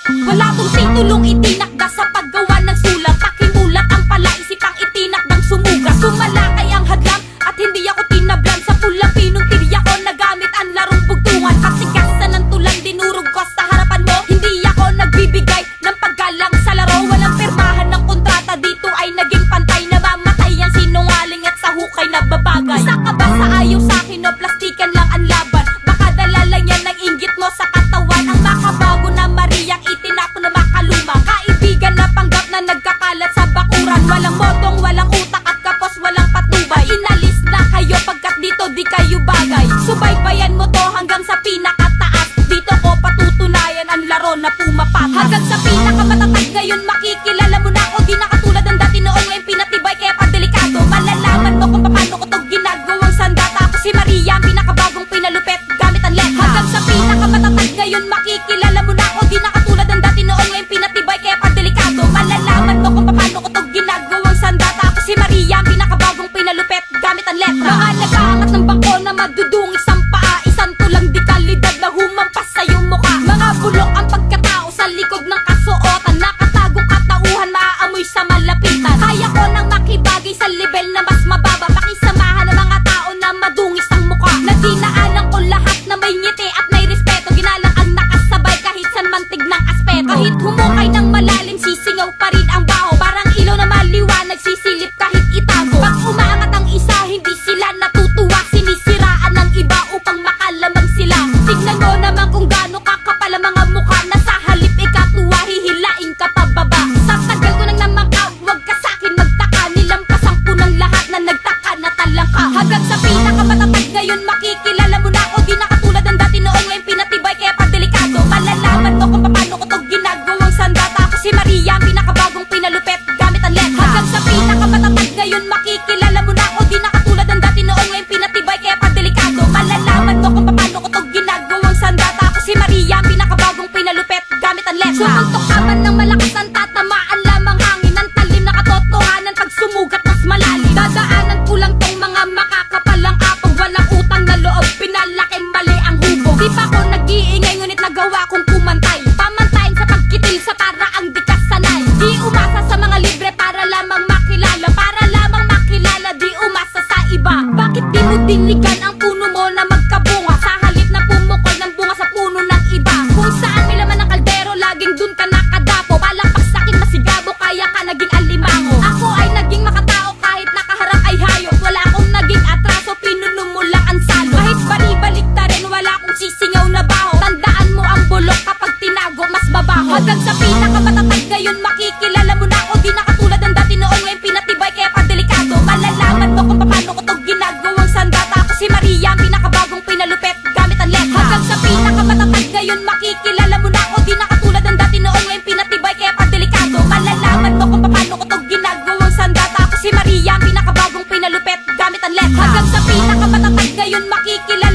Wala tong titulong itinakda sa paggawa ng sulat. Pakimulat ang palaisipang itinakdang sumuga. Sumalakay ang hadlang at hindi ako tinablan. Sa pulang pinong tiri ako nagamit ang larong bugtungan. Kasigasan ng tulan dinurog ko sa harapan mo. Hindi ako nagbibigay ng paggalang sa laro. Walang pirmahan ng kontrata dito ay naging pantay. Namamatay ang sinungaling at sa hukay na babagay. Isa ka ba sa ayaw sa'kin o plastikan lang ang laban? Baka dala lang yan ng inggit mo sa katawan. Ang makabago na Mariang itinapon na makaluma. Kaibigan na panggap na nagkakalat sa bakuran. Walang motong, walang utak at kapos, walang patnubay. Inalis na kayo pagkat dito di kayo bagay. Subaybayan mo to hanggang sa pinakataas. Dito ko patutunayan ang laro na pumapatas. Hanggang sa pinakamatatag ngayon makikilala mo na ako. Di na katulad ng dati noon ngayon pinatibay kaya padelikado. Malalaman mo kung paano ko to ginagawang sandata. Ako si Maria ang pinakabagong pinalupet gamit ang letra. Hanggang sa pinakamatatag ngayon makikilala mo na ako. Di na katulad ng dati noon ngayon pinatibay kaya padelikado. Malalaman mo kung paano ko to ginagawang sandata. Ako si Maria ang pinakabagong pinalupet gamit ang letra. Mga nag-aangat ng bangko na madudungis ang paa. Isang tulang di kalidad na humampas sa iyong mukha. Mga bulok ang pagkatao sa likod ng kasuotan. Nakatagong katauhan maaamoy sa malapitan. Kaya ko nang makibagay sa level na mas mababa. Pakisamahan ng mga tao na madungis ang mukha. Nadinaanan ko lahat na may ngiti at may respeto. Ginalang ang nakasabay kahit san mantig ng aspeto. Kahit humukay ng malalim sisingaw pa rin ang baho. Parang ilaw na maliwanag sisilip kahit itago. Pag umaangat ang isa hindi sila natutuwa. Sinisiraan ng iba upang makalamang sila. Tignan mo naman kung gaano kakapal ang mga mukha. Na sa halip ikatuwa hihilain ka pababa. Sa tagal ko nang namakaw wag ka sa'kin magtaka. Nilampasan ko ng lahat na nagtaka na talang ka. Hanggang sa pinakamatatag ngayon makikilala mo na ako. Di na katulad ng dati noon ngayon pinatibay kaya padelikado. Malalaman mo kung paano ko to ginagawang sandata. Ako si Maria ang pinakabagong pinalupet gamit ang letra. Hanggang sa pinakamatatag ngayon makikilala mo na ako. Di na katulad ng dati noon ngayon pinatibay kaya padelikado. Malalaman mo kung paano ko to ginagawang sandata. Ako si Maria ang pinakabagong pinalupet gamit ang letra. Sumuntok ka man ng malakas ang tatamaan lamang hangin. Ang talim na katotohanan pag sumugat mas malalim. Dadaanan ko lang tong mga makakapalang apog. Walang utang na loob pinalaki mali ang hubog. Di pa ako nag-iingay ngunit nagawa kong kumantay. Pamantayin sa pagkitil sa paraang di kasanay. Di umasa sa mga libre para lamang makilala. Para lamang makilala di umasa sa iba. Bakit di mo dinigan ang puno mo na magkabunga? Sa halip na pumukol ng bunga sa puno ng iba. Kung saan may laman ng kaldero laging dun ka nakadapo. Palakpak sa'kin masigabo kaya ka naging alimango. Ako ay naging makatao kahit nakaharap ay hayop. Wala akong naging atraso pinuno mo lang ang salo. Kahit balibalik ta rin wala akong sisingaw na baho. Tandaan mo ang bulok kapag tinago mas babaho. Hanggang sa pinakamatatag ngayon makikilala mo na ako. Di na katulad ng dati noon ngayon pinatibay kaya padelikado. Malalaman mo kung paano ko to ginagawang sandata. Ako si Maria ang pinakabagong pinalupet gamit ang letra. Hanggang sa pinakamatatag ngayon makikilala mo na ako. Di na katulad ng dati noon ngayon pinatibay kaya padelikado. Malalaman mo kung paano ko to ginagawang sandata. Ako si Maria ang pinakabagong pinalupet gamit ang letra. Hanggang sa pinakamatatag ngayon makikilala